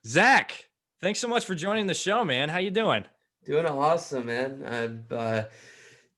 Zach, thanks so much for joining the show, man. How you doing? Doing awesome, man. I'm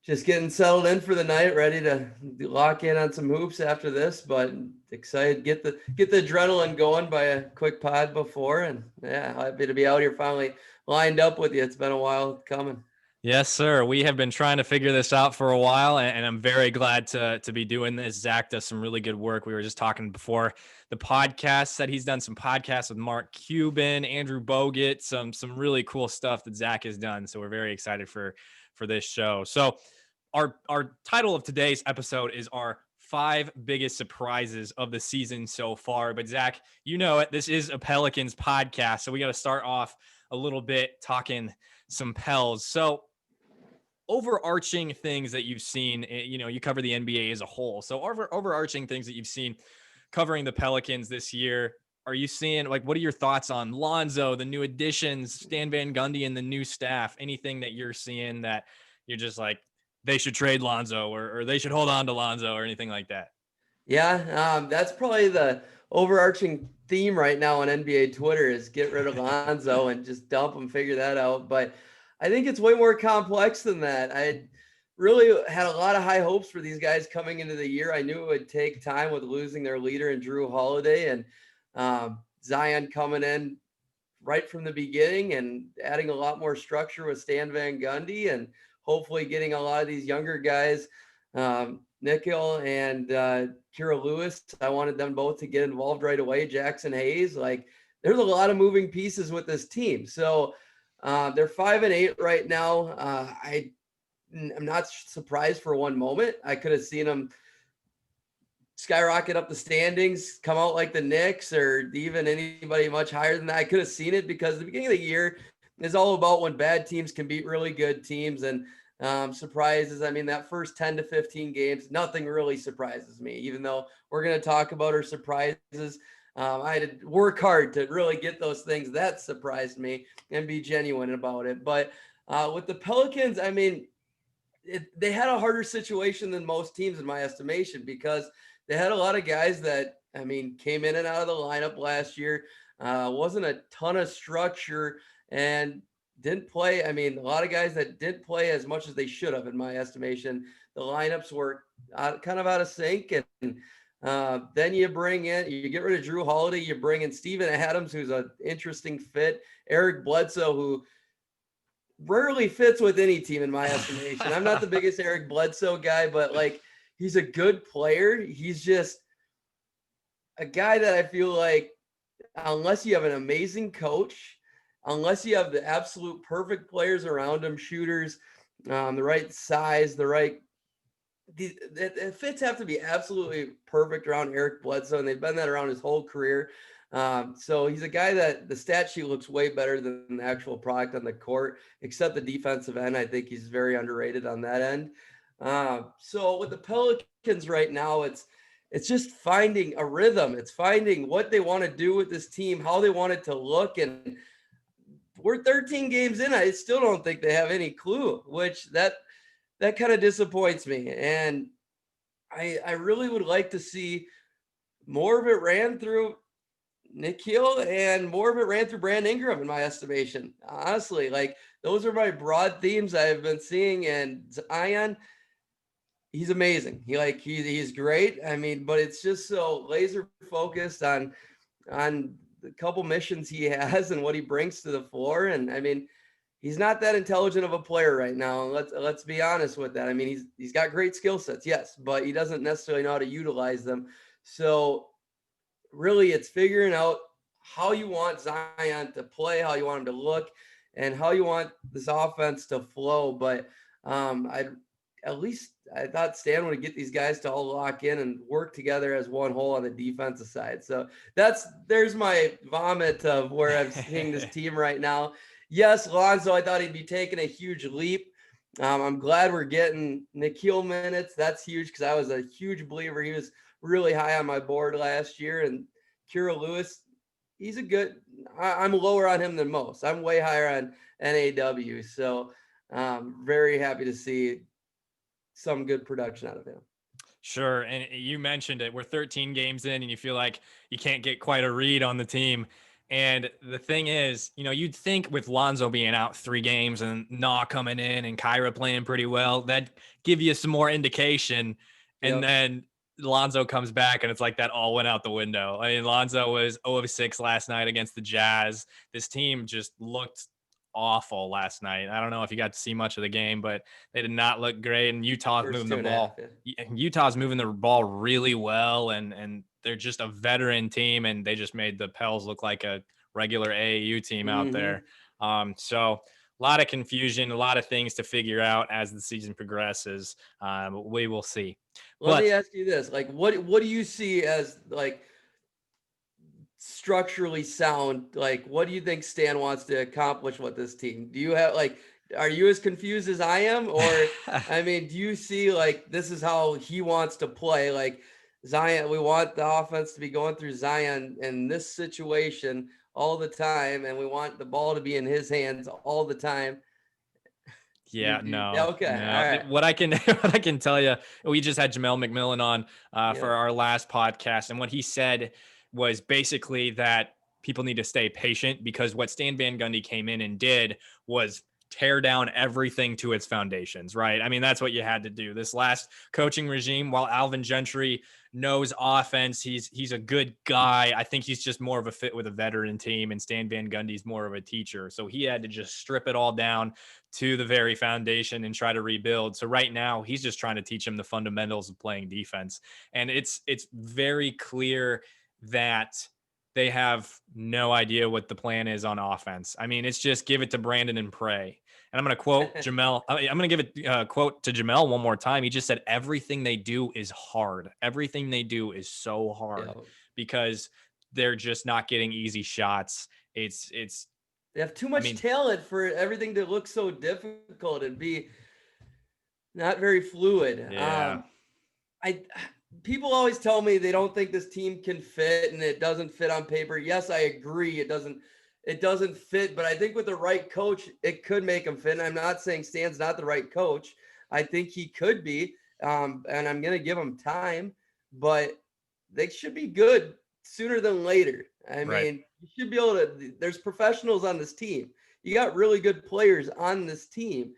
just getting settled in for the night, ready to lock in on some hoops after this. But excited, get the adrenaline going by a quick pod before, and yeah, happy to be out here finally lined up with you. It's been a while coming. Yes, sir. We have been trying to figure this out for a while, and I'm very glad to be doing this. Zach does some really good work. We were just talking before the podcast. Said he's done some podcasts with Mark Cuban, Andrew Bogut, some really cool stuff that Zach has done. So we're very excited for this show. So our title of today's episode is our five biggest surprises of the season so far. But Zach, you know it. This is a Pelicans podcast, so we got to start off a little bit talking some Pels. So overarching things that you've seen, you cover the NBA as a whole. So overarching things that you've seen covering the Pelicans this year, are you seeing, like, what are your thoughts on Lonzo, the new additions, Stan Van Gundy, and the new staff? Anything that you're seeing that you're just like, they should trade Lonzo or they should hold on to Lonzo or anything like that? Yeah, that's probably the overarching theme right now on NBA Twitter is get rid of Lonzo and just dump him, figure that out. But I think it's way more complex than that. I really had a lot of high hopes for these guys coming into the year. I knew it would take time with losing their leader in Drew Holiday and Zion coming in right from the beginning and adding a lot more structure with Stan Van Gundy and hopefully getting a lot of these younger guys, Nickel and Kira Lewis. I wanted them both to get involved right away. Jackson Hayes, like there's a lot of moving pieces with this team. So they're 5-8 right now. I'm not surprised for one moment. I could have seen them skyrocket up the standings, come out like the Knicks or even anybody much higher than that. I could have seen it because the beginning of the year is all about when bad teams can beat really good teams and surprises. I mean, that first 10 to 15 games, nothing really surprises me, even though we're going to talk about our surprises. I had to work hard to really get those things that surprised me and be genuine about it. But with the Pelicans, I mean, they had a harder situation than most teams in my estimation because they had a lot of guys that, I mean, came in and out of the lineup last year. Wasn't a ton of structure and didn't play. I mean, a lot of guys that didn't play as much as they should have, in my estimation. The lineups were kind of out of sync. And then you get rid of Drew Holiday, you bring in Steven Adams, who's an interesting fit. Eric Bledsoe, who rarely fits with any team in my estimation. I'm not the biggest Eric Bledsoe guy, but like he's a good player. He's just a guy that I feel like unless you have an amazing coach, unless you have the absolute perfect players around him, shooters, the right size, the fits have to be absolutely perfect around Eric Bledsoe, and they've been that around his whole career. So he's a guy that the stat sheet looks way better than the actual product on the court, except the defensive end. I think he's very underrated on that end. So with the Pelicans right now, it's just finding a rhythm. It's finding what they want to do with this team, how they want it to look, and we're 13 games in. I still don't think they have any clue, which that kind of disappoints me. And I really would like to see more of it ran through Nikhil and more of it ran through Brandon Ingram, in my estimation. Honestly, like those are my broad themes I've been seeing. And Zion, he's amazing. He's great. I mean, but it's just so laser focused on the couple missions he has and what he brings to the floor. And I mean, he's not that intelligent of a player right now. Let's be honest with that. I mean, he's got great skill sets, yes, but he doesn't necessarily know how to utilize them. So really it's figuring out how you want Zion to play, how you want him to look, and how you want this offense to flow. But I thought Stan would get these guys to all lock in and work together as one whole on the defensive side. So there's my vomit of where I'm seeing this team right now. Yes, Lonzo, I thought he'd be taking a huge leap. I'm glad we're getting Nikhil minutes. That's huge because I was a huge believer. He was really high on my board last year. And Kira Lewis, he's a good. I'm lower on him than most. I'm way higher on NAW. So very happy to see some good production out of him. Sure. And you mentioned it. We're 13 games in and you feel like you can't get quite a read on the team. And the thing is, you'd think with Lonzo being out 3 games and Nah coming in and Kyra playing pretty well, that'd give you some more indication. And Yep, then Lonzo comes back and it's like that all went out the window. I mean, Lonzo was 0 of 6 last night against the Jazz. This team just looked awful last night. I don't know if you got to see much of the game, but they did not look great. And Utah's first moving two the and a half. ball. Utah's moving the ball really well, and they're just a veteran team, and they just made the Pels look like a regular AAU team out Mm-hmm. there. So a lot of confusion, a lot of things to figure out as the season progresses. We will see. Let me But ask you this: like, what do you see as like structurally sound? Like, what do you think Stan wants to accomplish with this team? Do you have like, are you as confused as I am? Or, I mean, do you see like this is how he wants to play? Like, Zion, we want the offense to be going through Zion in this situation all the time, and we want the ball to be in his hands all the time. Yeah, Yeah, no, okay, all no. right. What I can what I can tell you, we just had Jamel McMillan on for Yep. our last podcast, and what he said was basically that people need to stay patient because what Stan Van Gundy came in and did was tear down everything to its foundations, right? I mean, that's what you had to do. This last coaching regime, while Alvin Gentry knows offense, he's a good guy. I think he's just more of a fit with a veteran team, and Stan Van Gundy's more of a teacher. So he had to just strip it all down to the very foundation and try to rebuild. So right now he's just trying to teach him the fundamentals of playing defense. And it's very clear that they have no idea what the plan is on offense. I mean, it's just give it to Brandon and pray. And I'm going to quote Jamel. I'm going to give it quote to Jamel one more time. He just said, everything they do is hard. Everything they do is so hard Yeah. because they're just not getting easy shots. They have too I much mean, talent for everything to look so difficult and be not very fluid. yeah, I People always tell me they don't think this team can fit and it doesn't fit on paper. Yes, I agree. It doesn't fit, but I think with the right coach, it could make them fit. And I'm not saying Stan's not the right coach. I think he could be. And I'm gonna give him time, but they should be good sooner than later. I right. mean, you should be able to. There's professionals on this team. You got really good players on this team.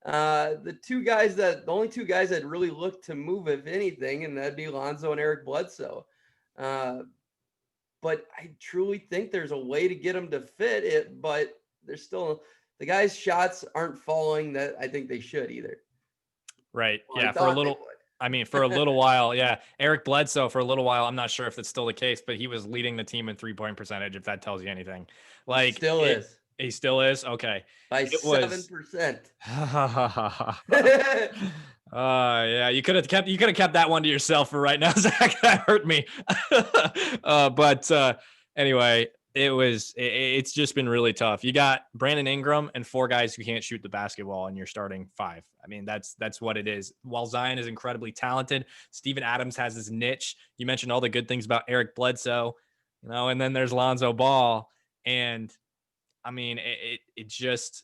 The only two guys that really look to move, if anything, and that'd be Lonzo and Eric Bledsoe. Uh, but I truly think there's a way to get them to fit it, but there's still the guys' shots aren't falling that I think they should either. Right. Well, I Yeah. For a thought they little, I mean, for a would. little while, yeah. Eric Bledsoe, for a little while, I'm not sure if that's still the case, but he was leading the team in 3-point percentage, if that tells you anything. He Like still it, is he still is. Okay. by It was, 7%. yeah, you could have kept that one to yourself for right now, Zach. That hurt me. But anyway, it's just been really tough. You got Brandon Ingram and 4 guys who can't shoot the basketball, and you're starting 5. I mean, that's what it is. While Zion is incredibly talented, Steven Adams has his niche. You mentioned all the good things about Eric Bledsoe, and then there's Lonzo Ball, and I mean, it just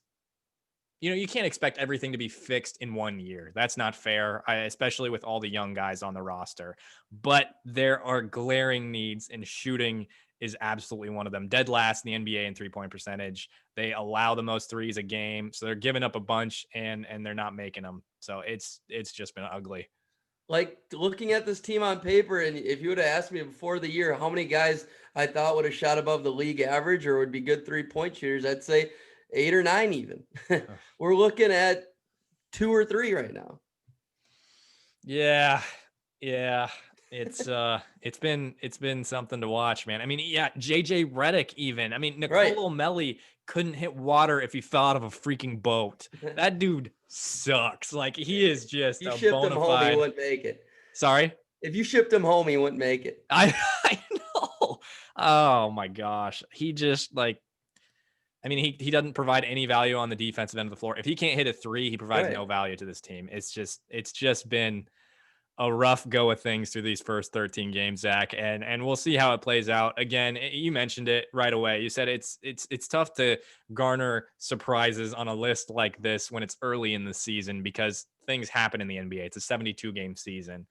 you can't expect everything to be fixed in 1 year. That's not fair, especially with all the young guys on the roster. But there are glaring needs, and shooting is absolutely one of them. Dead last in the NBA in 3-point percentage. They allow the most threes a game, so they're giving up a bunch, and they're not making them. So it's just been ugly. Like looking at this team on paper, and if you would have asked me before the year how many guys I thought would have shot above the league average or would be good 3-point shooters, I'd say 8 or 9 even. We're looking at 2 or 3 right now. Yeah. Yeah. It's been something to watch, man. I mean, yeah, JJ Redick even. I mean, Right. Nicolo Melli couldn't hit water if he fell out of a freaking boat. That dude sucks. Like he is just You a shipped him bona home, he fide. wouldn't make it. Sorry. If you shipped him home, he wouldn't make it. I know. Oh my gosh. He just like I mean, he doesn't provide any value on the defensive end of the floor. If he can't hit a 3, he provides Right. no value to this team. It's just been a rough go of things through these first 13 games, Zach, and we'll see how it plays out. Again, you mentioned it right away. You said it's tough to garner surprises on a list like this when it's early in the season because things happen in the NBA. It's a 72 game season,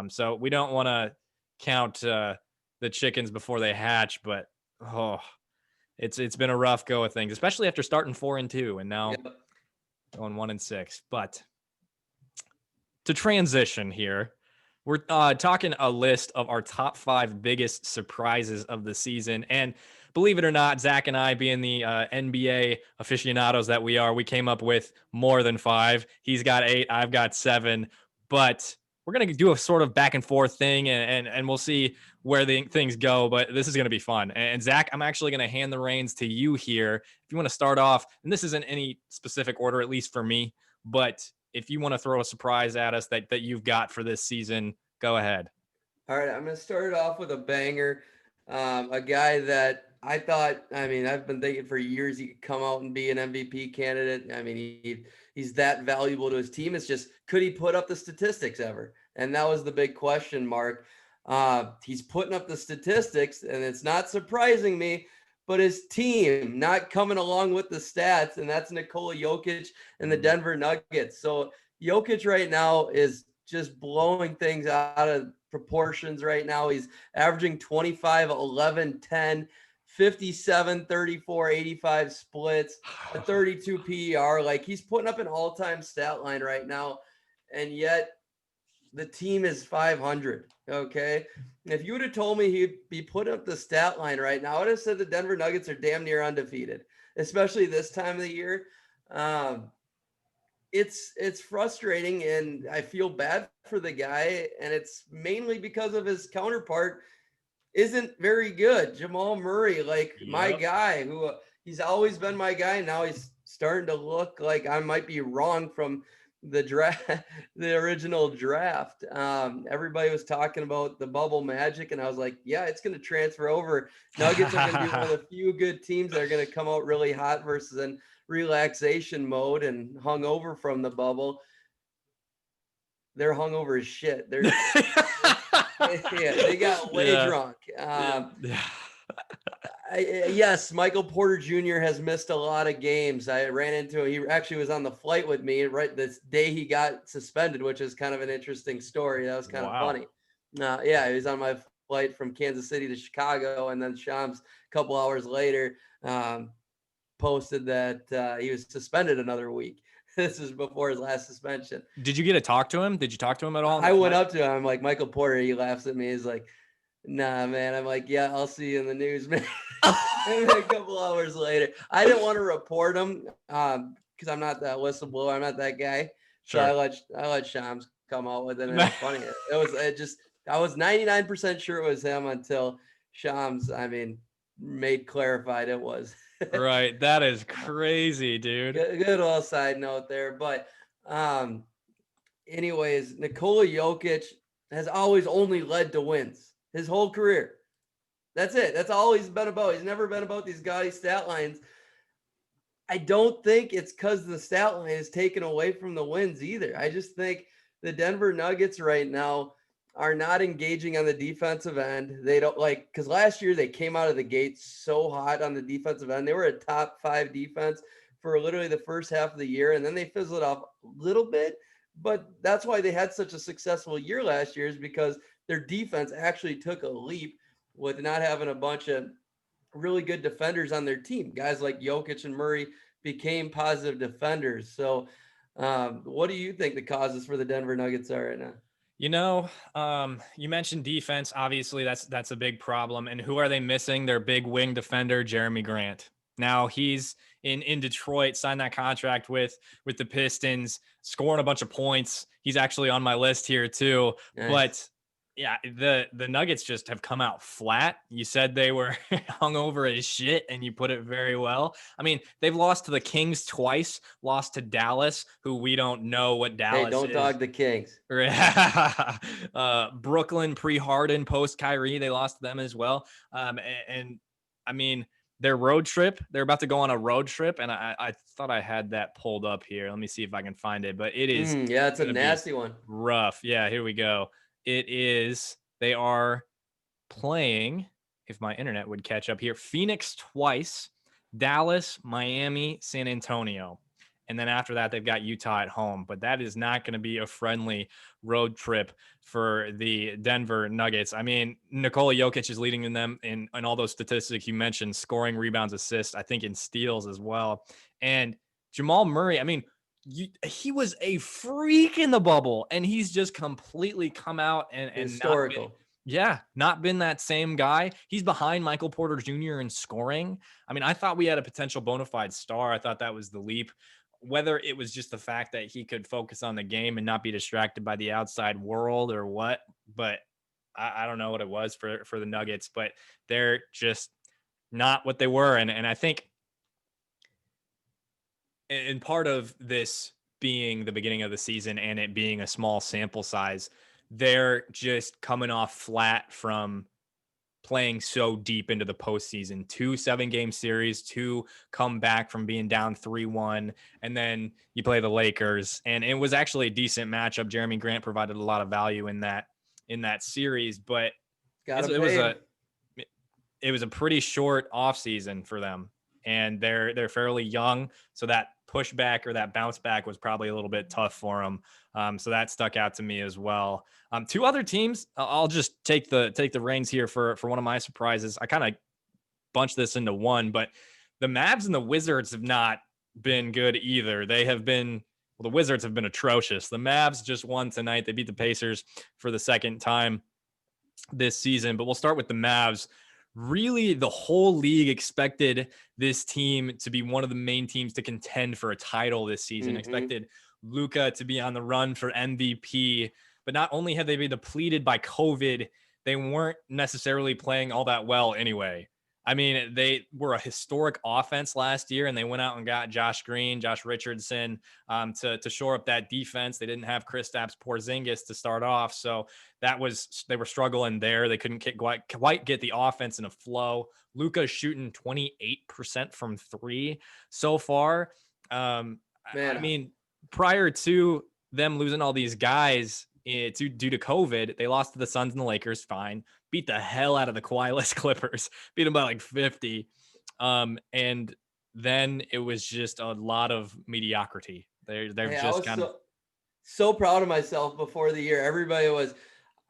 so we don't want to count the chickens before they hatch. But oh, It's been a rough go of things, especially after starting 4-2 and now Yep. going 1-6. But to transition here, we're talking a list of our top 5 biggest surprises of the season. And believe it or not, Zach and I, being the NBA aficionados that we are, we came up with more than 5. He's got 8, I've got 7. But we're going to do a sort of back and forth thing, and we'll see where things go. But this is going to be fun. And Zach, I'm actually going to hand the reins to you here. If you want to start off, and this isn't any specific order, at least for me, but if you want to throw a surprise at us that you've got for this season, go ahead. All right, I'm going to start it off with a banger. A guy that I thought, I've been thinking for years he could come out and be an MVP candidate. He's that valuable to his team. It's just, could he put up the statistics ever? And that was the big question mark. He's putting up the statistics, and it's not surprising me, but his team not coming along with the stats, and that's Nikola Jokic and the Denver Nuggets. So Jokic right now is just blowing things out of proportions right now. He's averaging 25, 11, 10, 57, 34, 85 splits, a 32 PER. Like, he's putting up an all-time stat line right now, and yet the team is 500. Okay. And if you would have told me he'd be putting up the stat line right now, I would have said the Denver Nuggets are damn near undefeated, especially this time of the year. It's frustrating, and I feel bad for the guy, and it's mainly because of his counterpart isn't very good. Jamal Murray, like my guy, who he's always been my guy. Now he's starting to look like I might be wrong from the draft, the original draft. Everybody was talking about the bubble magic, and I was like, yeah, it's going to transfer over. Nuggets are going to be one of the few good teams that are going to come out really hot versus in relaxation mode and hung over from the bubble. They're hung over as shit. They got way drunk. Yes, Michael Porter Jr. has missed a lot of games. I ran into him. He actually was on the flight with me right this day he got suspended, which is kind of an interesting story. That was kind of funny. He was on my flight from Kansas City to Chicago, and then Shams a couple hours later posted that he was suspended another week. This is before his last suspension. Did you get to talk to him? Did you talk to him at all? I went up to him. I'm like, Michael Porter. He laughs at me. He's like, nah, man. I'm like, yeah, I'll see you in the news, man. And a couple hours later, I didn't want to report him because I'm not that whistleblower. I'm not that guy. Sure. So I let Shams come out with it. And it's funny. I was 99% sure it was him until Shams, clarified it was. Right. That is crazy, dude. Good little side note there. But anyways, Nikola Jokic has always only led to wins his whole career. That's it. That's all he's been about. He's never been about these gaudy stat lines. I don't think it's because the stat line is taken away from the wins either. I just think the Denver Nuggets right now are not engaging on the defensive end. They don't because last year they came out of the gate so hot on the defensive end. They were a top 5 defense for literally the first half of the year, and then they fizzled off a little bit. But that's why they had such a successful year last year, is because their defense actually took a leap with not having a bunch of really good defenders on their team. Guys like Jokic and Murray became positive defenders. So what do you think the causes for the Denver Nuggets are right now? You mentioned defense. Obviously, that's a big problem. And who are they missing? Their big wing defender, Jeremy Grant. Now he's in Detroit, signed that contract with the Pistons, scoring a bunch of points. He's actually on my list here too. Nice. But yeah, the Nuggets just have come out flat. You said they were hungover as shit, and you put it very well. I mean, they've lost to the Kings twice, lost to Dallas, who we don't know what Dallas is. Hey, don't dog the Kings. Brooklyn pre-Harden, post-Kyrie, they lost to them as well. And I mean, their road trip, they're about to go on a road trip, and I thought I had that pulled up here. Let me see if I can find it, but it is. Yeah, it's a nasty one. Rough. Yeah, here we go. They are playing, if my internet would catch up here, Phoenix twice, Dallas, Miami, San Antonio. And then after that, they've got Utah at home. But that is not going to be a friendly road trip for the Denver Nuggets. I mean, Nikola Jokic is leading in them in all those statistics you mentioned, scoring, rebounds, assists, I think in steals as well. And Jamal Murray, I mean, he was a freak in the bubble, and he's just completely come out and Historical. not been that same guy. He's behind Michael Porter Jr. in scoring. I mean, I thought we had a potential bona fide star. I thought that was the leap. Whether it was just the fact that he could focus on the game and not be distracted by the outside world or what, but I don't know what it was for the Nuggets, but they're just not what they were. And I think in part of this being the beginning of the season and it being a small sample size, they're just coming off flat from playing so deep into the postseason. 2 7-game series, 2 come back from being down 3-1, and then you play the Lakers. And it was actually a decent matchup. Jeremy Grant provided a lot of value in that series, but it was a pretty short offseason for them. And they're fairly young, so that pushback or that bounce back was probably a little bit tough for them. So that stuck out to me as well. 2 other teams, I'll just take the reins here for one of my surprises. I kind of bunched this into one, but the Mavs and the Wizards have not been good either. The Wizards have been atrocious. The Mavs just won tonight. They beat the Pacers for the second time this season, but we'll start with the Mavs. Really, the whole league expected this team to be one of the main teams to contend for a title this season. Expected Luka to be on the run for MVP, but not only have they been depleted by COVID, they weren't necessarily playing all that well anyway. I mean, they were a historic offense last year, and they went out and got Josh Green, Josh Richardson to shore up that defense. They didn't have Kristaps Porzingis to start off, so they were struggling there. They couldn't quite get the offense in a flow. Luka's shooting 28% from 3 so far. I mean, prior to them losing all these guys due to COVID, they lost to the Suns and the Lakers. Fine. Beat the hell out of the Kawhi-less Clippers. Beat them by like 50. And then it was just a lot of mediocrity. They're just kind of so proud of myself before the year.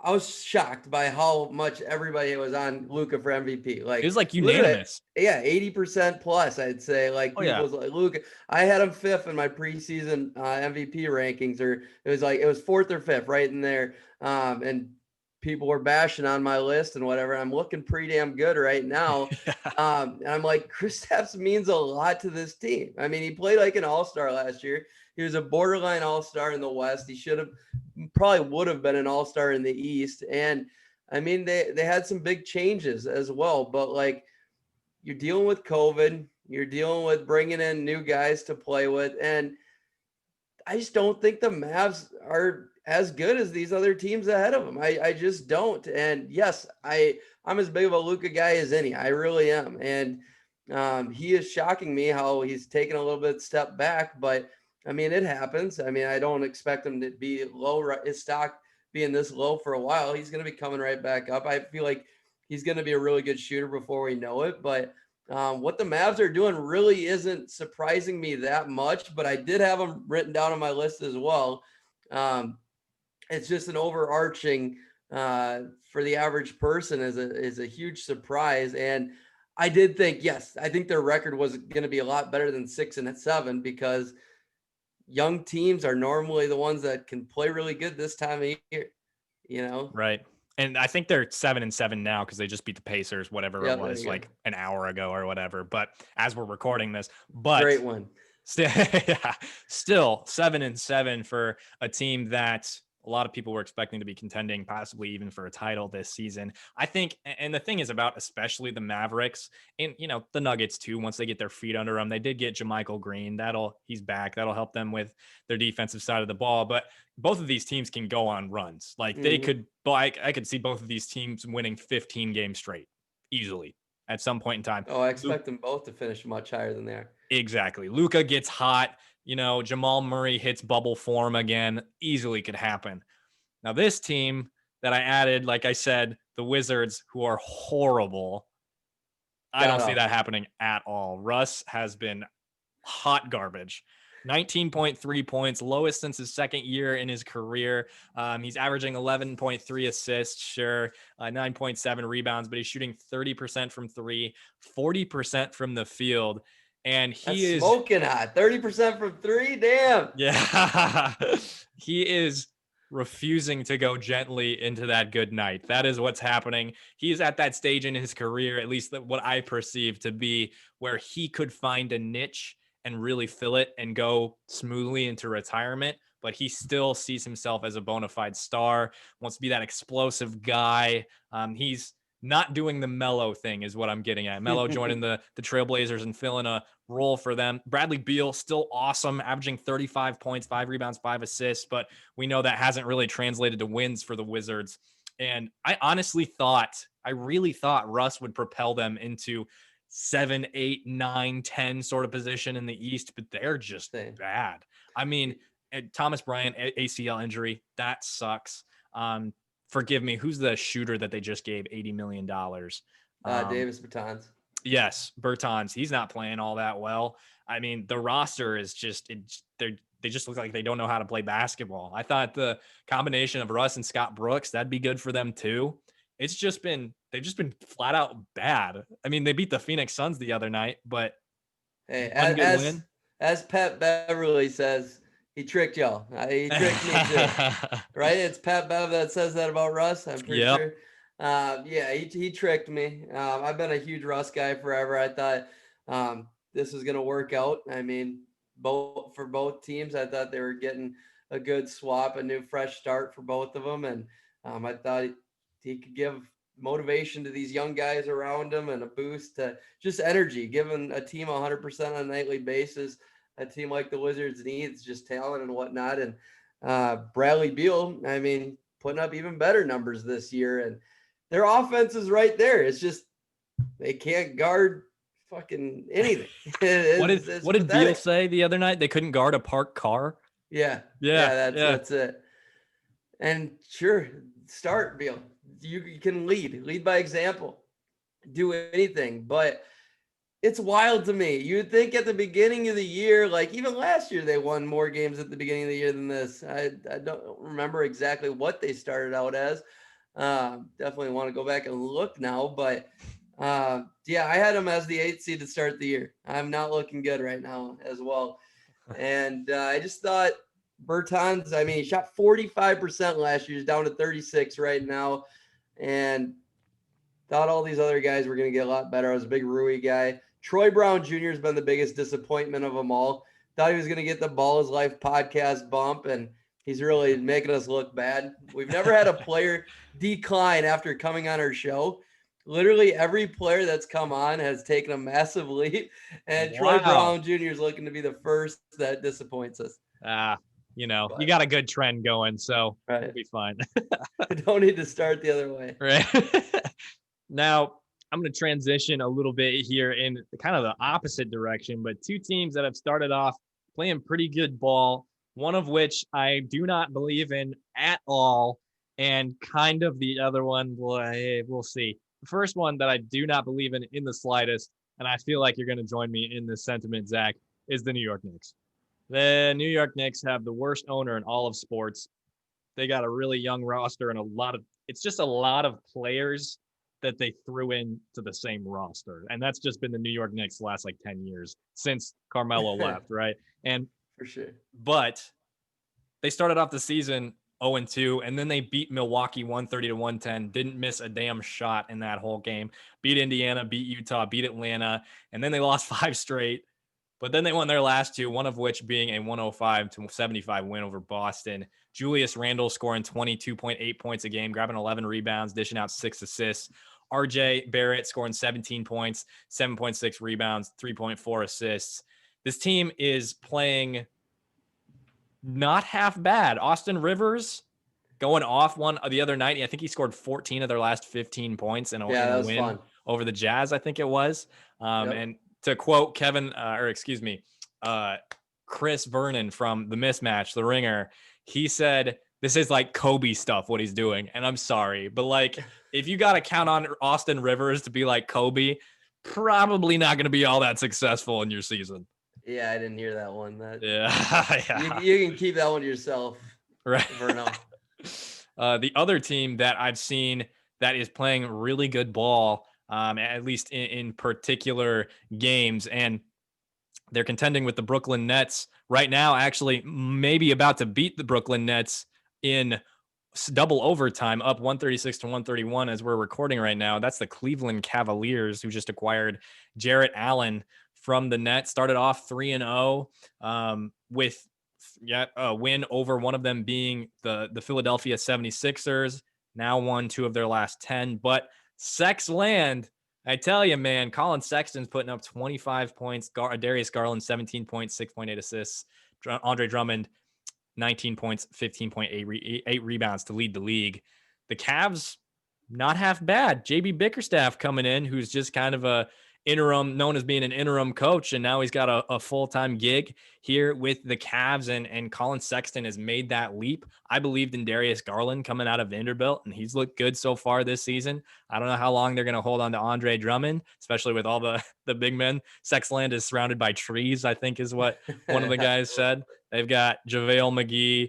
I was shocked by how much everybody was on Luka for MVP. Like, it was like unanimous. 80% plus, I'd say. Like, people's like Luka. I had him 5th in my preseason MVP rankings, or it was 4th or 5th, right in there. And people were bashing on my list and whatever. I'm looking pretty damn good right now. And I'm like, Kristaps means a lot to this team. I mean, he played like an all-star last year. He was a borderline all-star in the West. He probably would have been an all-star in the East. And I mean, they had some big changes as well, but like, you're dealing with COVID, you're dealing with bringing in new guys to play with. And I just don't think the Mavs are as good as these other teams ahead of them. I just don't. And yes, I'm as big of a Luka guy as any. I really am. And he is shocking me how he's taken a little bit step back, but I mean, it happens. I mean, I don't expect him to be low, his stock being this low for a while. He's going to be coming right back up. I feel like he's going to be a really good shooter before we know it. But what the Mavs are doing really isn't surprising me that much, but I did have them written down on my list as well. It's just an overarching for the average person is a huge surprise. And I did think, yes, I think their record was going to be a lot better than 6-7 because young teams are normally the ones that can play really good this time of year, Right. And I think they're 7-7 now because they just beat the Pacers, whatever it was, like an hour ago or whatever. But as we're recording this, great one. Still 7-7 for a team that a lot of people were expecting to be contending, possibly even for a title this season. I think, and the thing is about especially the Mavericks and, the Nuggets too, once they get their feet under them, they did get JaMychal Green. He's back. That'll help them with their defensive side of the ball. But both of these teams can go on runs. Like they could, I could see both of these teams winning 15 games straight easily at some point in time. Oh, I expect them both to finish much higher than they are. Exactly. Luka gets hot. Jamal Murray hits bubble form again. Easily could happen. Now, this team that I added, like I said, the Wizards, who are horrible. I don't see that happening at all. Russ has been hot garbage. 19.3 points, lowest since his second year in his career. He's averaging 11.3 assists, sure, 9.7 rebounds, but he's shooting 30% from three, 40% from the field. And That's he is smoking hot. 30% from three. Damn. yeah, he is refusing to go gently into that good night. That is what's happening. He's at that stage in his career, at least what I perceive to be, where he could find a niche and really fill it and go smoothly into retirement. But he still sees himself as a bona fide star, wants to be that explosive guy. He's not doing the Melo thing is what I'm getting at. Melo joining the Trailblazers and filling a role for them. Bradley Beal, still awesome, averaging 35 points, 5 rebounds, 5 assists, but we know that hasn't really translated to wins for the Wizards. And I really thought Russ would propel them into 7, 8, 9, 10 sort of position in the East, but they're just bad. I mean, Thomas Bryant, ACL injury, that sucks. Forgive me, who's the shooter that they just gave $80 million? Davis Bertans. Yes, Bertans. He's not playing all that well. I mean, the roster is just they just look like they don't know how to play basketball. I thought the combination of Russ and Scott Brooks, that'd be good for them too. They've just been flat out bad. I mean, they beat the Phoenix Suns the other night, but hey, one good win. As Pat Beverly says, he tricked y'all. He tricked me too. Right? It's Pat Bev that says that about Russ, I'm pretty sure. Yeah, he tricked me. I've been a huge Russ guy forever. I thought this was going to work out. I mean, for both teams, I thought they were getting a good swap, a new fresh start for both of them. And I thought he could give motivation to these young guys around him and a boost to just energy, giving a team 100% on a nightly basis. A team like the Wizards needs just talent and whatnot. And Bradley Beal, I mean, putting up even better numbers this year. And their offense is right there. It's just they can't guard fucking anything. What did Beal say the other night? They couldn't guard a parked car? Yeah. That's it. And sure, start Beal. You can lead by example, do anything. But it's wild to me. You'd think at the beginning of the year, like even last year, they won more games at the beginning of the year than this. I don't remember exactly what they started out as. Definitely want to go back and look now, but yeah, I had them as the 8th seed to start the year. I'm not looking good right now as well. And I just thought Bertans, I mean, he shot 45% last year. He's down to 36 right now. And thought all these other guys were going to get a lot better. I was a big Rui guy. Troy Brown Jr. has been the biggest disappointment of them all. Thought he was going to get the Ball Is Life podcast bump, and he's really making us look bad. We've never had a player decline after coming on our show. Literally every player that's come on has taken a massive leap, and Troy Brown Jr. is looking to be the first that disappoints us. You got a good trend going, so it'll be fine. I don't need to start the other way. Right. Now, I'm going to transition a little bit here in kind of the opposite direction, but two teams that have started off playing pretty good ball, one of which I do not believe in at all, and kind of the other one, we'll see. The first one that I do not believe in the slightest, and I feel like you're going to join me in this sentiment, Zach, is the New York Knicks. The New York Knicks have the worst owner in all of sports. They got a really young roster and it's just a lot of players that they threw in to the same roster. And that's just been the New York Knicks the last 10 years since Carmelo left, right? And for sure. But they started off the season 0-2, and then they beat Milwaukee 130-110, didn't miss a damn shot in that whole game, beat Indiana, beat Utah, beat Atlanta, and then they lost 5 straight. But then they won their last 2, one of which being a 105-75 win over Boston. Julius Randle scoring 22.8 points a game, grabbing 11 rebounds, dishing out 6 assists. RJ Barrett scoring 17 points, 7.6 rebounds, 3.4 assists. This team is playing not half bad. Austin Rivers going off one the other night. I think he scored 14 of their last 15 points in a win fun. Over the Jazz, I think it was. And to quote Chris Vernon from The Mismatch, The Ringer, he said, this is like Kobe stuff, what he's doing. And I'm sorry, but if you got to count on Austin Rivers to be like Kobe, probably not going to be all that successful in your season. Yeah, I didn't hear that one. Yeah, yeah. You can keep that one to yourself Right. for now. The other team that I've seen that is playing really good ball, at least in particular games, and they're contending with the Brooklyn Nets right now, actually, maybe about to beat the Brooklyn Nets in double overtime, up 136 to 131 as we're recording right now. That's the Cleveland Cavaliers, who just acquired Jarrett Allen from the Nets. Started off 3-0 with a win over one of them being the Philadelphia 76ers. Now won 2 of their last 10. But Sexland, I tell you, man, Colin Sexton's putting up 25 points. Darius Garland, 17 points, 6.8 assists. Andre Drummond, 19 points, 15.8 rebounds to lead the league. The Cavs, not half bad. JB Bickerstaff coming in, who's just kind of a interim, known as being an interim coach, and now he's got a full-time gig here with the Cavs, and Colin Sexton has made that leap. I believed in Darius Garland coming out of Vanderbilt, and he's looked good so far this season. I don't know how long they're going to hold on to Andre Drummond, especially with all the big men. Sexland is surrounded by trees, I think is what one of the guys said. They've got JaVale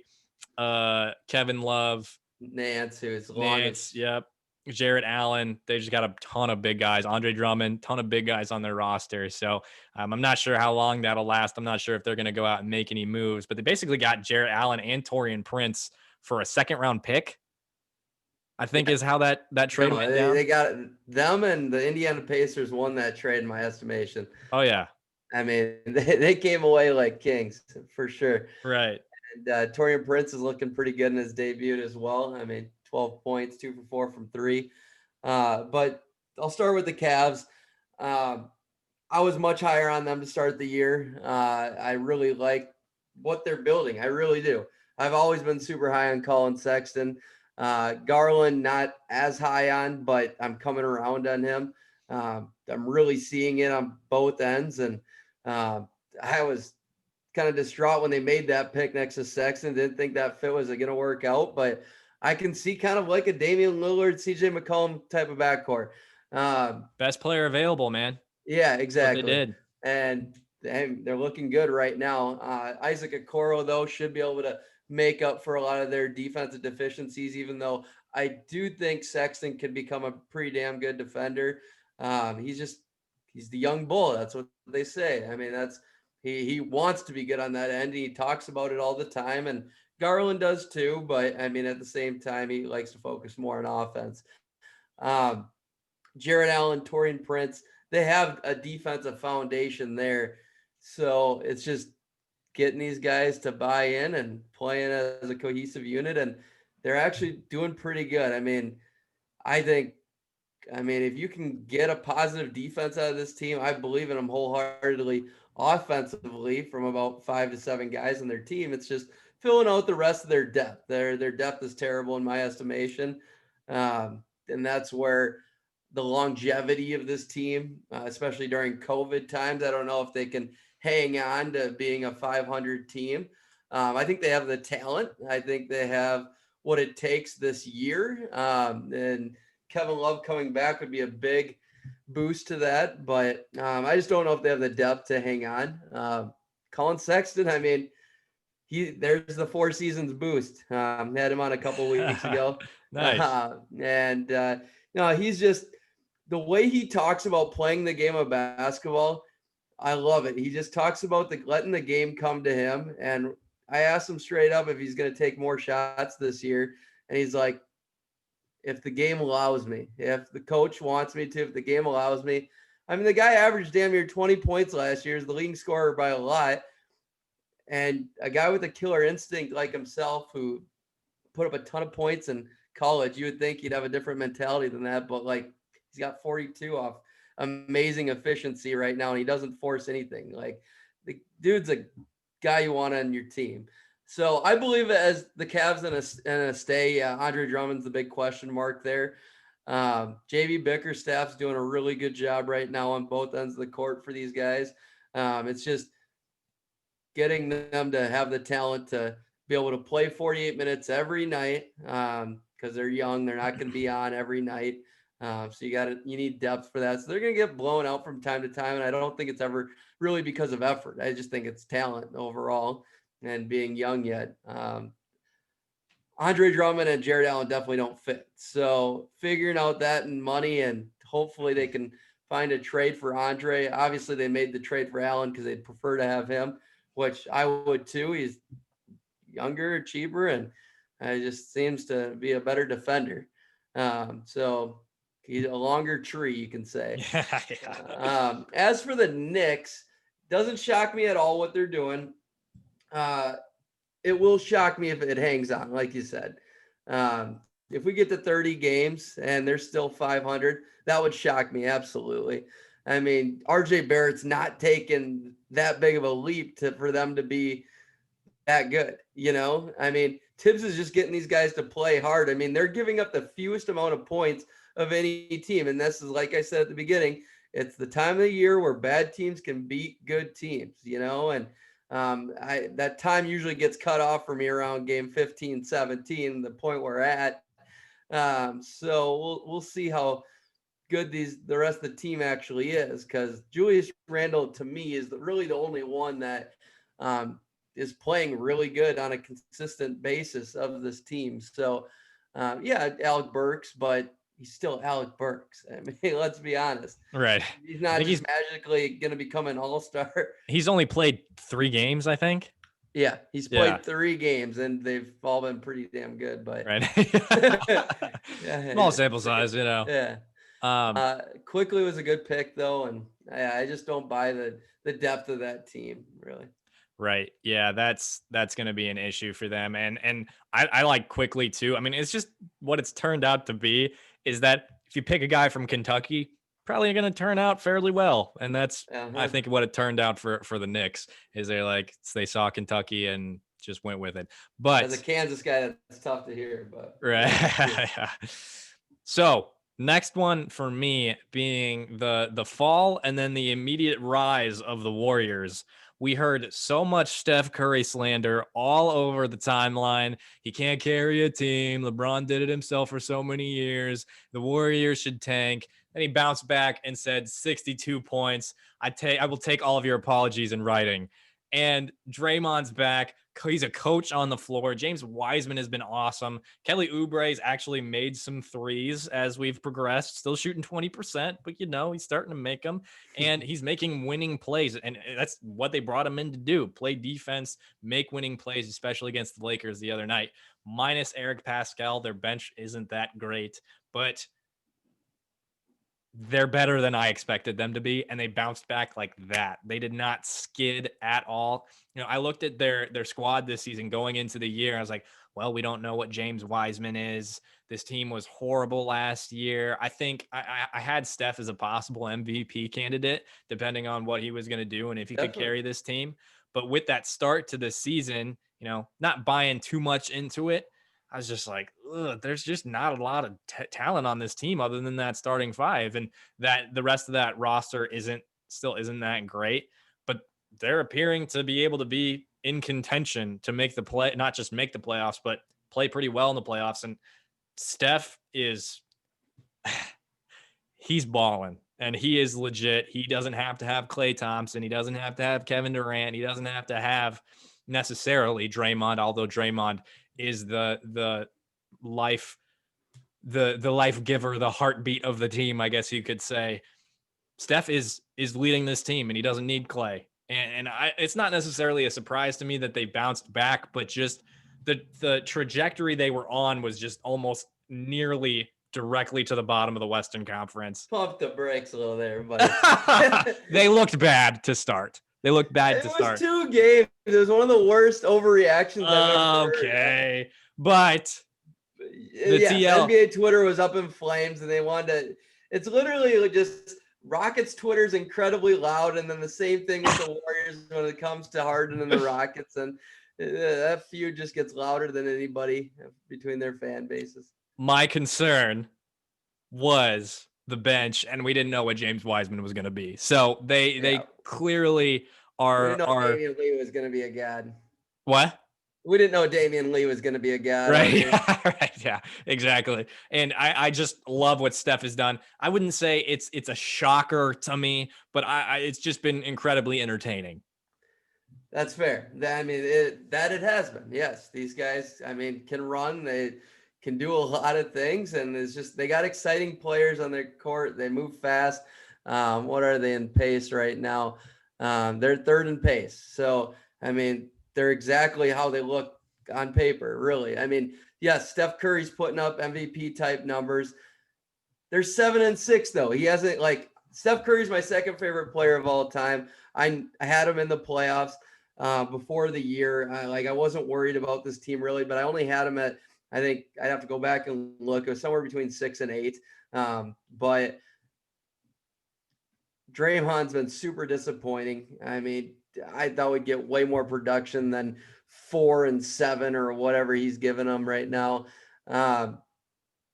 McGee, Kevin Love, Nance, who's Nance, longest. yep. Jarrett Allen. They just got a ton of big guys. Andre Drummond, ton of big guys on their roster. So I'm not sure how long that'll last. I'm not sure if they're going to go out and make any moves, but they basically got Jarrett Allen and Taurean Prince for a second round pick, I think Yeah, is how that trade no, went down. they got them, and the Indiana Pacers won that trade in my estimation. Oh, yeah. I mean, they came away like kings for sure. Right. And Taurean Prince is looking pretty good in his debut as well. I mean, 12 points, 2 for 4 from 3. But I'll start with the Cavs. Um, I was much higher on them to start the year. I really like what they're building. I really do. I've always been super high on Colin Sexton. Garland, not as high on, but I'm coming around on him. I'm really seeing it on both ends. And I was kind of distraught when they made that pick next to Sexton. Didn't think that fit was going to work out, but I can see kind of like a Damian Lillard, CJ McCollum type of backcourt. Best player available, man. Yeah, That's what they exactly. did. And they're looking good right now. Isaac Okoro, though, should be able to make up for a lot of their defensive deficiencies, even though I do think Sexton could become a pretty damn good defender. He's the young bull. That's what they say. I mean, he wants to be good on that end. He talks about it all the time, and Garland does too. But I mean, at the same time, he likes to focus more on offense. Um, Jarrett Allen, Taurean Prince, they have a defensive foundation there. So it's just getting these guys to buy in and playing as a cohesive unit. And they're actually doing pretty good. I think, if you can get a positive defense out of this team, I believe in them wholeheartedly. Offensively, from about 5 to 7 guys on their team, it's just filling out the rest of their depth. Their depth is terrible in my estimation, and that's where the longevity of this team, especially during COVID times. I don't know if they can hang on to being a 500 team. I think they have the talent. I think they have what it takes this year. And Kevin Love coming back would be a big boost to that. But I just don't know if they have the depth to hang on. Colin Sexton, there's the 4 seasons boost. Had him on a couple weeks ago. Nice. He's just the way he talks about playing the game of basketball. I love it. He just talks about letting the game come to him. And I asked him straight up if he's going to take more shots this year. And he's like, if the game allows me, if the coach wants me to, if the game allows me. The guy averaged damn near 20 points last year, is the leading scorer by a lot. And a guy with a killer instinct like himself, who put up a ton of points in college, you would think he'd have a different mentality than that. But he's got 42 off amazing efficiency right now, and he doesn't force anything. Like, the dude's a guy you want on your team. So I believe as the Cavs in a stay. Yeah, Andre Drummond's the big question mark there. JB Bickerstaff's doing a really good job right now on both ends of the court for these guys. It's just getting them to have the talent to be able to play 48 minutes every night, because they're young. They're not going to be on every night. So you need depth for that. So they're going to get blown out from time to time. And I don't think it's ever really because of effort. I just think it's talent overall and being young yet. Andre Drummond and Jared Allen definitely don't fit. So figuring out that and money, and hopefully they can find a trade for Andre. Obviously they made the trade for Allen because they'd prefer to have him, which I would too. He's younger, cheaper, and just seems to be a better defender. So he's a longer tree, you can say. Yeah. As for the Knicks, doesn't shock me at all what they're doing. It will shock me if it hangs on, like you said. If we get to 30 games and they're still 500, that would shock me absolutely. I mean, RJ Barrett's not taking that big of a leap for them to be that good, you know? I mean, Tibbs is just getting these guys to play hard. I mean, they're giving up the fewest amount of points of any team. And this is, like I said at the beginning, it's the time of the year where bad teams can beat good teams, you know? And that time usually gets cut off for me around game 15, 17, the point we're at. So we'll see how good the rest of the team actually is, because Julius Randle to me is really the only one that is playing really good on a consistent basis of this team. So yeah, Alec Burks, but he's still Alec Burks. I mean, let's be honest. Right. He's not just magically going to become an all-star. He's only played 3 games, I think. Yeah, he's played 3 games, and they've all been pretty damn good. But right. yeah, Small sample size, you know. Yeah. Quickly was a good pick though, and I just don't buy the depth of that team really. Right. Yeah, that's going to be an issue for them. And I like Quickly too. I mean, it's just what it's turned out to be is that if you pick a guy from Kentucky, probably going to turn out fairly well. And that's I think what it turned out for the Knicks is they saw Kentucky and just went with it. But as a Kansas guy, that's tough to hear, but right. So next one for me being the fall and then the immediate rise of the Warriors. We heard so much Steph Curry slander all over the timeline. He can't carry a team. LeBron did it himself for so many years. The Warriors should tank. And he bounced back and said 62 points. I will take all of your apologies in writing. And Draymond's back. He's a coach on the floor. James Wiseman has been awesome. Kelly Oubre's actually made some threes as we've progressed. Still shooting 20%, but he's starting to make them. And he's making winning plays. And that's what they brought him in to do. Play defense, make winning plays, especially against the Lakers the other night. Minus Eric Pascal, their bench isn't that great. But they're better than I expected them to be, and they bounced back like that. They did not skid at all. I looked at their squad this season going into the year. I was like, well, we don't know what James Wiseman is. This team was horrible last year. I think I had Steph as a possible MVP candidate, depending on what he was going to do and if he could carry this team. But with that start to the season, not buying too much into it, I was just like, there's just not a lot of talent on this team other than that starting 5. And that the rest of that roster isn't that great, but they're appearing to be able to be in contention to make the play, not just make the playoffs, but play pretty well in the playoffs. And Steph he's balling and he is legit. He doesn't have to have Klay Thompson. He doesn't have to have Kevin Durant. He doesn't have to have necessarily Draymond, although Draymond is the life giver, the heartbeat of the team, I guess you could say. Steph is leading this team and he doesn't need Klay. And it's not necessarily a surprise to me that they bounced back, but just the trajectory they were on was just almost nearly directly to the bottom of the Western Conference. Pump the brakes a little there, buddy. They looked bad to start. They looked bad to start. It was 2 games. It was one of the worst overreactions I've ever heard. Okay. But NBA Twitter was up in flames and they wanted to. It's literally just Rockets Twitter is incredibly loud, and then the same thing with the Warriors when it comes to Harden and the Rockets, and that feud just gets louder than anybody between their fan bases. My concern was the bench, and we didn't know what James Wiseman was going to be. So they clearly are. Damian Lee was going to be a god. What? We didn't know Damian Lee was going to be a god out Right. here. Yeah, right. Yeah, exactly. And I just love what Steph has done. I wouldn't say it's a shocker to me, but it's just been incredibly entertaining. That's fair. I mean, it has been. Yes, these guys, I mean, can run. They can do a lot of things, and it's just they got exciting players on their court. They move fast. What are they in pace right now? They're third in pace. So, I mean, they're exactly how they look on paper, really. I mean, yes, Steph Curry's putting up MVP type numbers. They're 7-6 though. He hasn't like Steph Curry's my second favorite player of all time. I had him in the playoffs before the year. I wasn't worried about this team really, but I only had him at I think I'd have to go back and look. It was somewhere between 6 and 8. But Draymond's been super disappointing. I mean, I thought we'd get way more production than 4 and 7 or whatever he's giving them right now.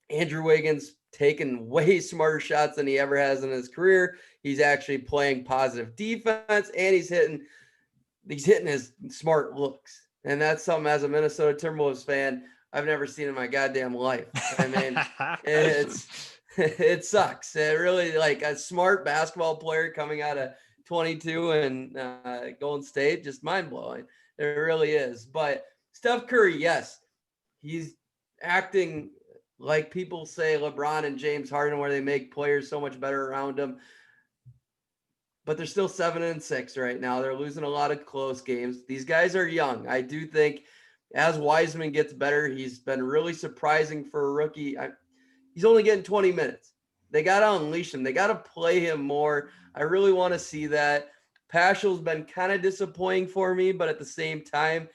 Andrew Wiggins taking way smarter shots than he ever has in his career. He's actually playing positive defense, and he's hitting his smart looks. And that's something as a Minnesota Timberwolves fan I've never seen in my goddamn life. I mean, it sucks. It really like a smart basketball player coming out of 22 and Golden State, just mind blowing. It really is. But Steph Curry, yes, he's acting like people say LeBron and James Harden, where they make players so much better around them. But they're still 7-6 right now. They're losing a lot of close games. These guys are young. I do think as Wiseman gets better, he's been really surprising for a rookie. He's only getting 20 minutes. They got to unleash him. They got to play him more. I really want to see that. Paschal's been kind of disappointing for me, but at the same time,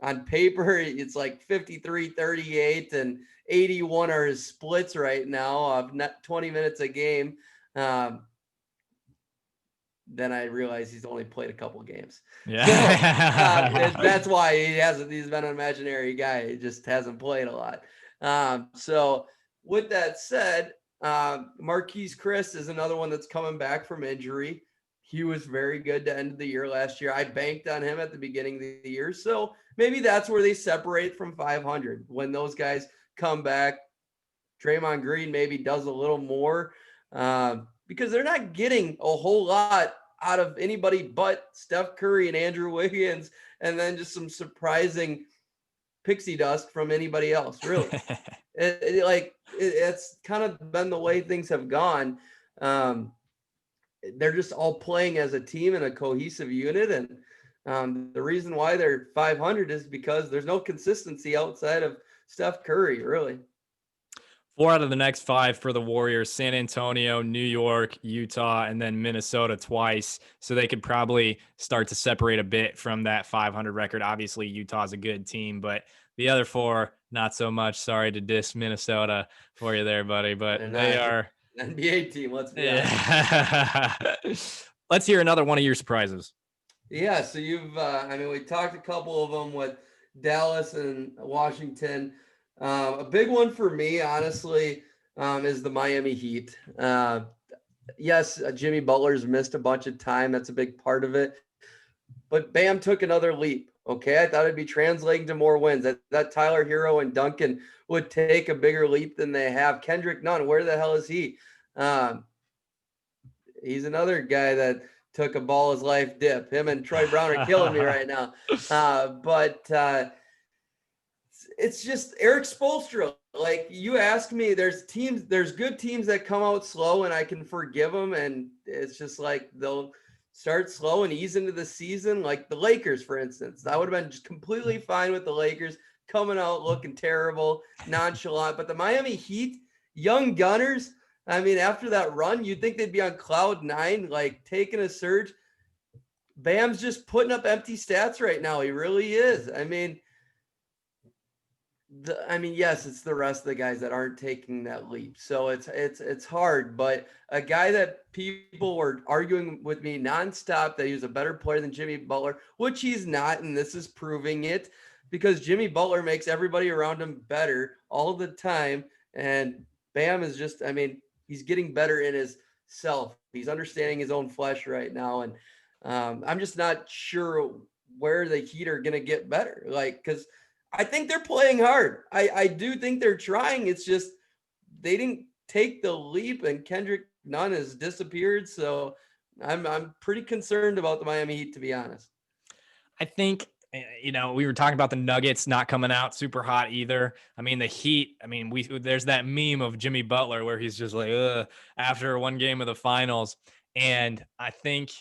on paper, it's like 53, 38, and 81 are his splits right now of 20 minutes a game. Then I realized he's only played a couple of games. Yeah. So that's why he's been an imaginary guy. He just hasn't played a lot. So with that said, Marquise Chris is another one that's coming back from injury. He was very good to end the year last year. I banked on him at the beginning of the year. So maybe that's where they separate from 500 when those guys come back. Draymond Green maybe does a little more because they're not getting a whole lot out of anybody but Steph Curry and Andrew Wiggins, and then just some surprising pixie dust from anybody else, really. It's kind of been the way things have gone. They're just all playing as a team and a cohesive unit. And the reason why they're 500 is because there's no consistency outside of Steph Curry, really. 4 out of the next 5 for the Warriors: San Antonio, New York, Utah, and then Minnesota twice. So they could probably start to separate a bit from that 500 record. Obviously, Utah's a good team, but the other 4, not so much. Sorry to diss Minnesota for you there, buddy, but they are NBA team. Let's be honest. Let's hear another one of your surprises. Yeah. So we talked a couple of them with Dallas and Washington. A big one for me, honestly, is the Miami Heat. Yes, Jimmy Butler's missed a bunch of time. That's a big part of it. But Bam took another leap. Okay, I thought it'd be translating to more wins. That Tyler Hero and Duncan would take a bigger leap than they have. Kendrick Nunn, where the hell is he? He's another guy that took a ball his life dip. Him and Troy Brown are killing me right now. But it's just Eric Spoelstra. Like you ask me, there's good teams that come out slow and I can forgive them. And it's just like they'll start slow and ease into the season. Like the Lakers, for instance, I would have been just completely fine with the Lakers coming out looking terrible, nonchalant. But the Miami Heat, young gunners, I mean, after that run, you'd think they'd be on cloud 9, like taking a surge. Bam's just putting up empty stats right now. He really is. I mean, yes, it's the rest of the guys that aren't taking that leap. So it's hard, but a guy that people were arguing with me nonstop that he was a better player than Jimmy Butler, which he's not, and this is proving it because Jimmy Butler makes everybody around him better all the time. And Bam is just, he's getting better in his self. He's understanding his own flesh right now. And I'm just not sure where the Heat are going to get better. Like, because I think they're playing hard. I do think they're trying. It's just they didn't take the leap, and Kendrick Nunn has disappeared. So I'm pretty concerned about the Miami Heat, to be honest. I think, we were talking about the Nuggets not coming out super hot either. I mean, the Heat, there's that meme of Jimmy Butler where he's just like, ugh, after one game of the finals. And I think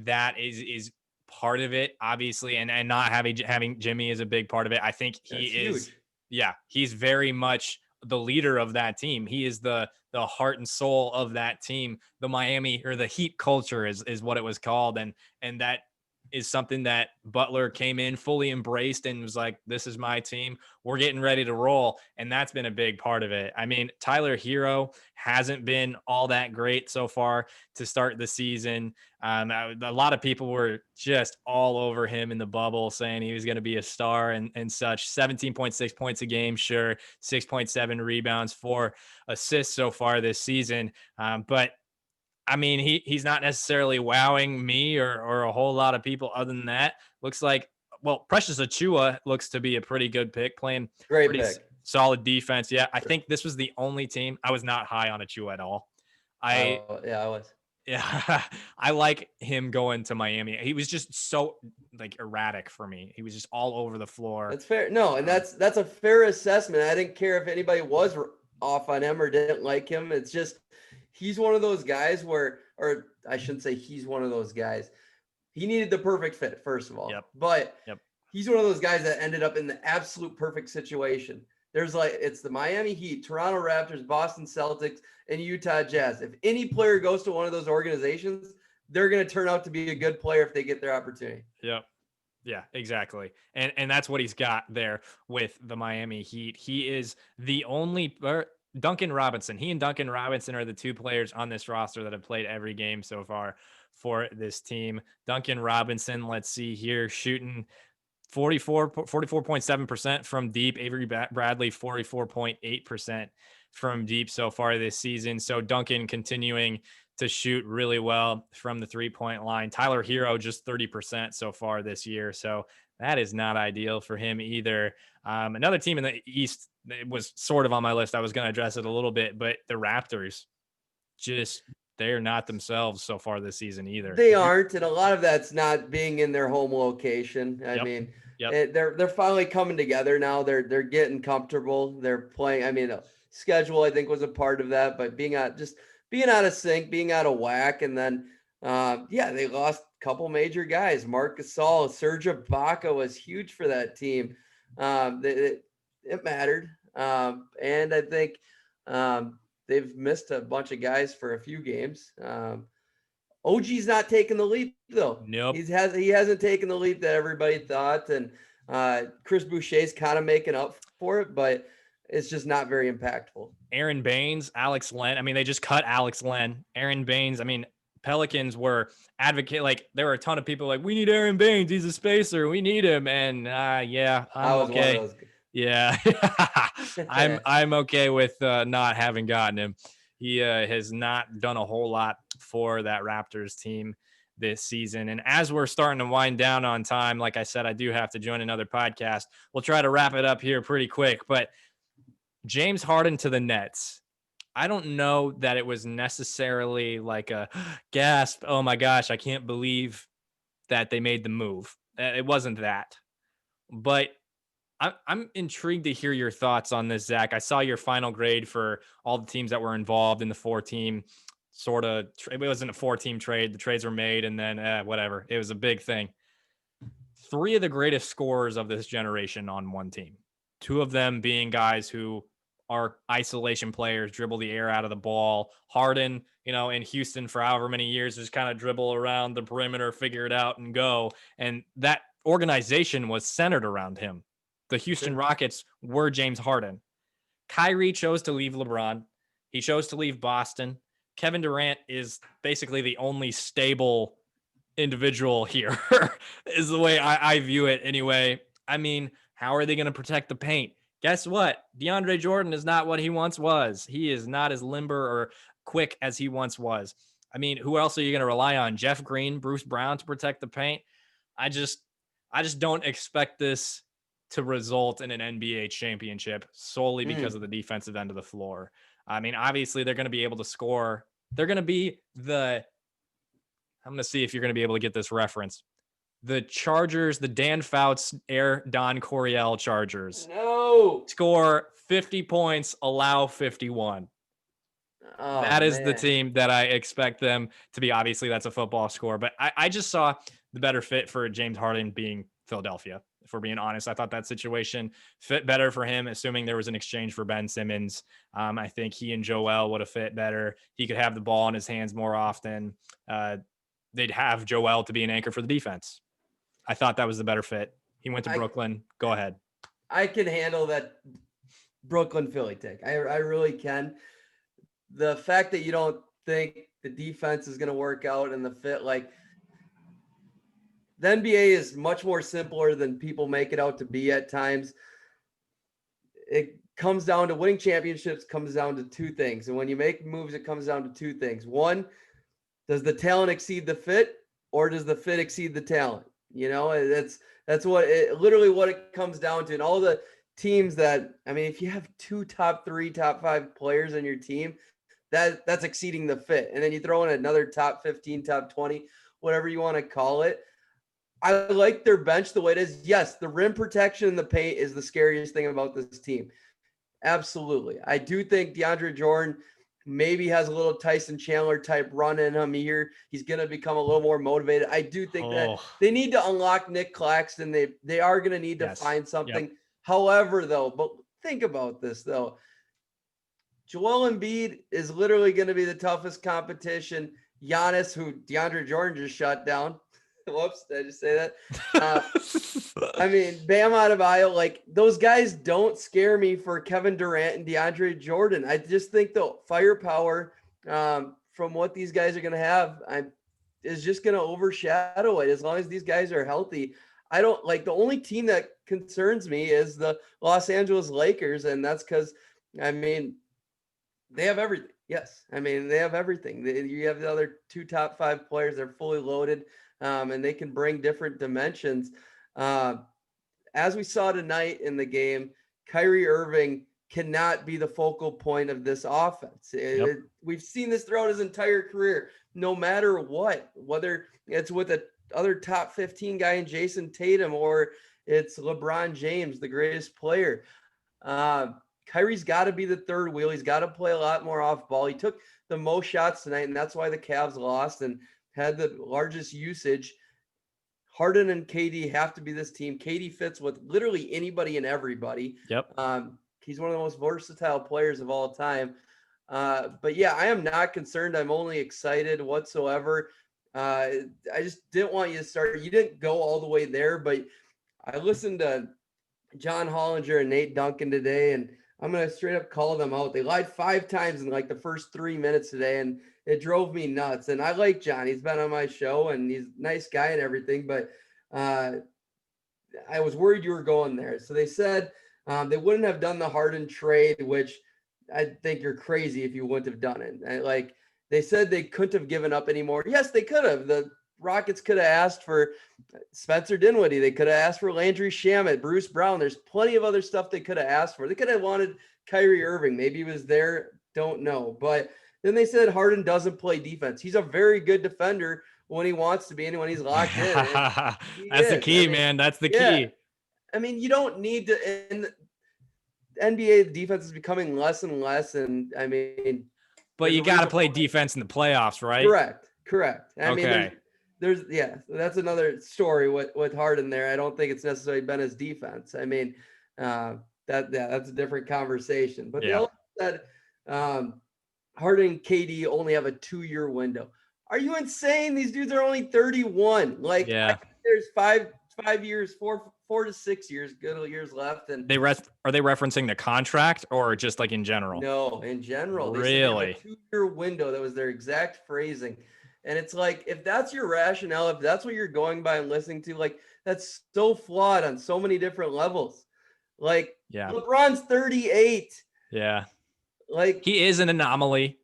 that is part of it, obviously, and not having Jimmy is a big part of it. I think That's huge. he's very much the leader of that team. He is the heart and soul of that team. The Miami, or the Heat culture is what it was called, and that is something that Butler came in fully embraced and was like, this is my team. We're getting ready to roll. And that's been a big part of it. I mean, Tyler Hero hasn't been all that great so far to start the season. A lot of people were just all over him in the bubble, saying he was going to be a star and such. 17.6 points a game, sure. 6.7 rebounds, 4 assists so far this season. But I mean, he's not necessarily wowing me or a whole lot of people other than that. Looks like, well, Precious Achua looks to be a pretty good pick, playing Great pretty pick. solid defense. Yeah, I think this was the only team. I was not high on Achua at all. I Yeah, I was. Yeah, I like him going to Miami. He was just so erratic for me. He was just all over the floor. That's fair. No, and that's a fair assessment. I didn't care if anybody was off on him or didn't like him. It's just he's one of those guys where, or I shouldn't say he's one of those guys. He needed the perfect fit, first of all. Yep. But Yep. he's one of those guys that ended up in the absolute perfect situation. It's the Miami Heat, Toronto Raptors, Boston Celtics, and Utah Jazz. If any player goes to one of those organizations, they're going to turn out to be a good player if they get their opportunity. Yep. Yeah, exactly. And that's what he's got there with the Miami Heat. He is the only Duncan Robinson. He and Duncan Robinson are the two players on this roster that have played every game so far for this team. Duncan Robinson, let's see here, shooting 44.7% from deep. Avery Bradley 44.8% from deep so far this season. So Duncan continuing to shoot really well from the 3-point line. Tyler Hero just 30% so far this year. So that is not ideal for him either. Another team in the East, it was sort of on my list. I was going to address it a little bit, but the Raptors, just they're not themselves so far this season either. They aren't, and a lot of that's not being in their home location. I mean, they're finally coming together now. They're getting comfortable. They're playing. I mean, schedule I think was a part of that, but being out of sync, being out of whack, and then they lost a couple major guys. Marc Gasol, Serge Ibaka was huge for that team. It mattered, and I think they've missed a bunch of guys for a few games. OG's not taking the leap though. Nope. He hasn't taken the leap that everybody thought, and Chris Boucher's kind of making up for it, but it's just not very impactful. Aaron Baines, Alex Len. I mean, they just cut Alex Len. Aaron Baines. I mean, Pelicans were there were a ton of people like, we need Aaron Baines. He's a spacer. We need him. And I'm okay. Yeah, I'm okay with not having gotten him. He has not done a whole lot for that Raptors team this season. And as we're starting to wind down on time, like I said, I do have to join another podcast. We'll try to wrap it up here pretty quick. But James Harden to the Nets. I don't know that it was necessarily like a gasp. Oh my gosh, I can't believe that they made the move. It wasn't that. But I'm intrigued to hear your thoughts on this, Zach. I saw your final grade for all the teams that were involved in the 4-team sort of. It wasn't a 4-team trade. The trades were made, and then whatever. It was a big thing. 3 of the greatest scorers of this generation on one team. 2 of them being guys who are isolation players, dribble the air out of the ball. Harden, in Houston for however many years, just kind of dribble around the perimeter, figure it out, and go. And that organization was centered around him. The Houston Rockets were James Harden. Kyrie chose to leave LeBron. He chose to leave Boston. Kevin Durant is basically the only stable individual here, is the way I view it anyway. I mean, how are they going to protect the paint? Guess what? DeAndre Jordan is not what he once was. He is not as limber or quick as he once was. I mean, who else are you going to rely on? Jeff Green, Bruce Brown to protect the paint? I just don't expect this to result in an NBA championship solely because of the defensive end of the floor. I mean, obviously they're going to be able to score. They're going to be I'm going to see if you're going to be able to get this reference. The Chargers, the Dan Fouts, Air Don Coryell Chargers. No. Score 50 points, allow 51. Oh, that is the man. team that I expect them to be. Obviously, that's a football score, but I just saw the better fit for James Harden being Philadelphia. If we're being honest, I thought that situation fit better for him, assuming there was an exchange for Ben Simmons. I think he and Joel would have fit better. He could have the ball in his hands more often. They'd have Joel to be an anchor for the defense. I thought that was the better fit. He went to Brooklyn. Go ahead. I can handle that Brooklyn Philly take. I really can. The fact that you don't think the defense is going to work out and the fit, like, the NBA is much more simpler than people make it out to be at times. It comes down to winning championships, comes down to two things. And when you make moves, it comes down to two things. One, does the talent exceed the fit, or does the fit exceed the talent? You know, that's what it literally what it comes down to. And all the teams that, I mean, if you have two top 3, top 5 players in your team, that's exceeding the fit. And then you throw in another top 15, top 20, whatever you want to call it. I like their bench the way it is. Yes, the rim protection in the paint is the scariest thing about this team. Absolutely. I do think DeAndre Jordan maybe has a little Tyson Chandler type run in him here. He's going to become a little more motivated. I do think that they need to unlock Nick Claxton. They are going to need to find something. Yep. However, though, but think about this, though. Joel Embiid is literally going to be the toughest competition. Giannis, who DeAndre Jordan just shut down. Whoops, did I just say that? I mean, Bam Adebayo, like, those guys don't scare me for Kevin Durant and DeAndre Jordan. I just think the firepower from what these guys are going to have is just going to overshadow it as long as these guys are healthy. I don't like the only team that concerns me is the Los Angeles Lakers, and that's because, I mean, they have everything. Yes, I mean, they have everything. You have the other 2 top 5 players. They're fully loaded. And they can bring different dimensions. As we saw tonight in the game, Kyrie Irving cannot be the focal point of this offense. We've seen this throughout his entire career, no matter what, whether it's with a other top 15 guy in Jason Tatum or it's LeBron James, the greatest player. Kyrie's got to be the third wheel. He's got to play a lot more off ball. He took the most shots tonight, and that's why the Cavs lost and had the largest usage. Harden and KD have to be this team. KD fits with literally anybody and everybody. Yep. He's one of the most versatile players of all time. But yeah, I am not concerned. I'm only excited whatsoever. I just didn't want you to start. You didn't go all the way there, but I listened to John Hollinger and Nate Duncan today, and I'm going to straight up call them out. They lied 5 times in like the first 3 minutes today, and it drove me nuts. And I like John. He's been on my show, and he's a nice guy and everything, but I was worried you were going there. So they said they wouldn't have done the Harden trade, which I think you're crazy if you wouldn't have done it. And like they said they couldn't have given up anymore. Yes, they could have. The Rockets could have asked for Spencer Dinwiddie. They could have asked for Landry Shamet, Bruce Brown. There's plenty of other stuff they could have asked for. They could have wanted Kyrie Irving. Maybe he was there. Don't know. But then they said Harden doesn't play defense. He's a very good defender when he wants to be and when he's locked in. That's the key, man. That's the key. I mean, you don't need to. In the NBA, the defense is becoming less and less. And I mean, but you got to play defense in the playoffs, right? Correct. I mean, there's that's another story with Harden there. I don't think it's necessarily been his defense. I mean, that's a different conversation. But they also said Harden and KD only have a 2-year window. Are you insane? These dudes are only 31. Like, there's 5 years, 4 to 6 years, good years left. And are they referencing the contract or just like in general? No, in general. They really? said they have a 2-year window. That was their exact phrasing. And it's like, if that's your rationale, if that's what you're going by and listening to, like, that's so flawed on so many different levels. Like, LeBron's 38. Yeah. Like, he is an anomaly.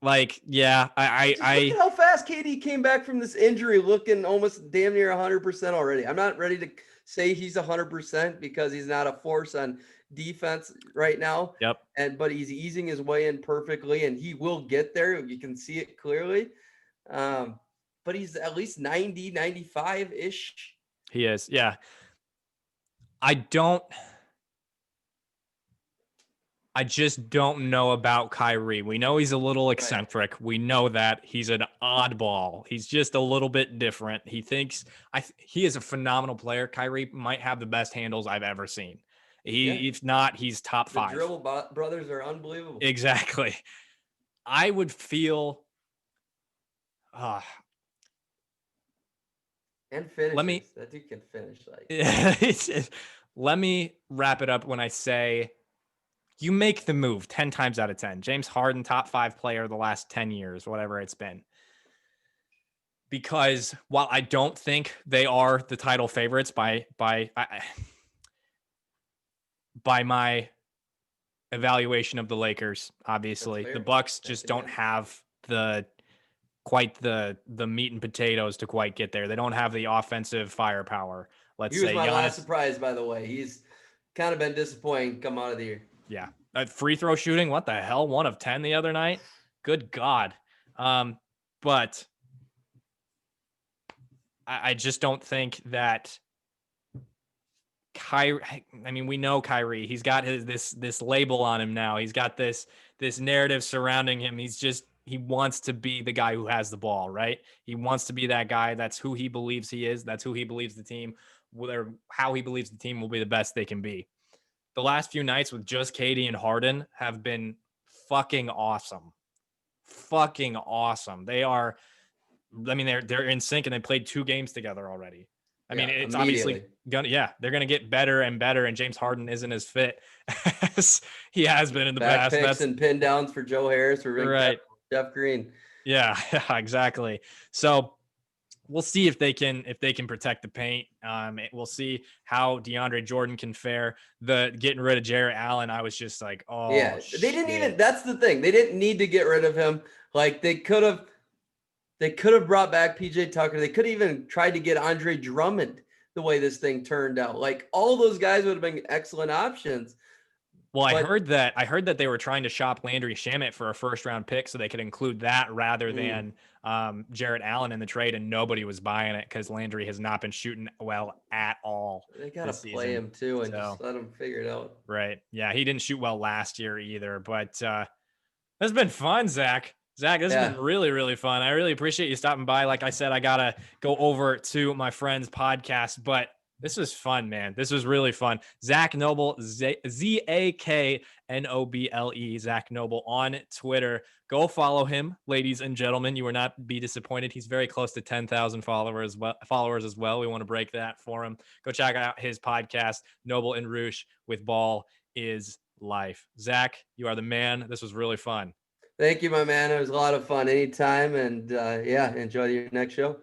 Like, I look at how fast fast KD came back from this injury looking almost damn near 100% already. I'm not ready to say he's 100% because he's not a force on defense right now. Yep. But he's easing his way in perfectly, and he will get there. You can see it clearly. But he's at least 90, 95-ish. He is. Yeah. I just don't know about Kyrie. We know he's a little eccentric. Right. We know that he's an oddball. He's just a little bit different. He thinks he is a phenomenal player. Kyrie might have the best handles I've ever seen. If not, he's top 5. The dribble brothers are unbelievable. Exactly. I would feel. And finishes. That dude can finish. Let me wrap it up when I say, you make the move 10 times out of 10. James Harden, top 5 player the last 10 years, whatever it's been. Because while I don't think they are the title favorites by my evaluation of the Lakers, obviously, the Bucks just don't have quite the meat and potatoes to quite get there. They don't have the offensive firepower. He was my last surprise, by the way. He's kind of been disappointing come out of the year. Yeah. Free throw shooting, what the hell? 1 of 10 the other night? Good God. But I just don't think that Kyrie, I mean, we know Kyrie. He's got this label on him now. He's got this narrative surrounding him. He wants to be the guy who has the ball, right? He wants to be that guy. That's who he believes he is. That's who he believes the team, how he believes the team will be the best they can be. The last few nights with just KD and Harden have been fucking awesome. Fucking awesome. They are, I mean, they're in sync and they played 2 games together already. I mean, it's obviously they're going to get better and better. And James Harden isn't as fit as he has been in the past. Picks and pin downs for Joe Harris for right. Jeff Green. Yeah, exactly. So we'll see if they can protect the paint. We'll see how DeAndre Jordan can fare. Getting rid of Jarrett Allen, I was just like, oh yeah. They didn't even. That's the thing. They didn't need to get rid of him. Like they could have brought back PJ Tucker. They could have even tried to get Andre Drummond. The way this thing turned out, like all those guys would have been excellent options. Well, I heard that they were trying to shop Landry Shamet for a 1st-round pick so they could include that rather than Jarrett Allen in the trade, and nobody was buying it because Landry has not been shooting well at all. They got to play him too and just let him figure it out. Right. Yeah, he didn't shoot well last year either, but it's been fun, Zach. Zach, this has been really, really fun. I really appreciate you stopping by. Like I said, I got to go over to my friend's podcast, but this was fun, man. This was really fun. Zach Noble, ZAKNOBLE, Zach Noble on Twitter. Go follow him, ladies and gentlemen. You will not be disappointed. He's very close to 10,000 followers as well. We want to break that for him. Go check out his podcast, Noble and Roosh with Ball is Life. Zach, you are the man. This was really fun. Thank you, my man. It was a lot of fun anytime. And enjoy your next show.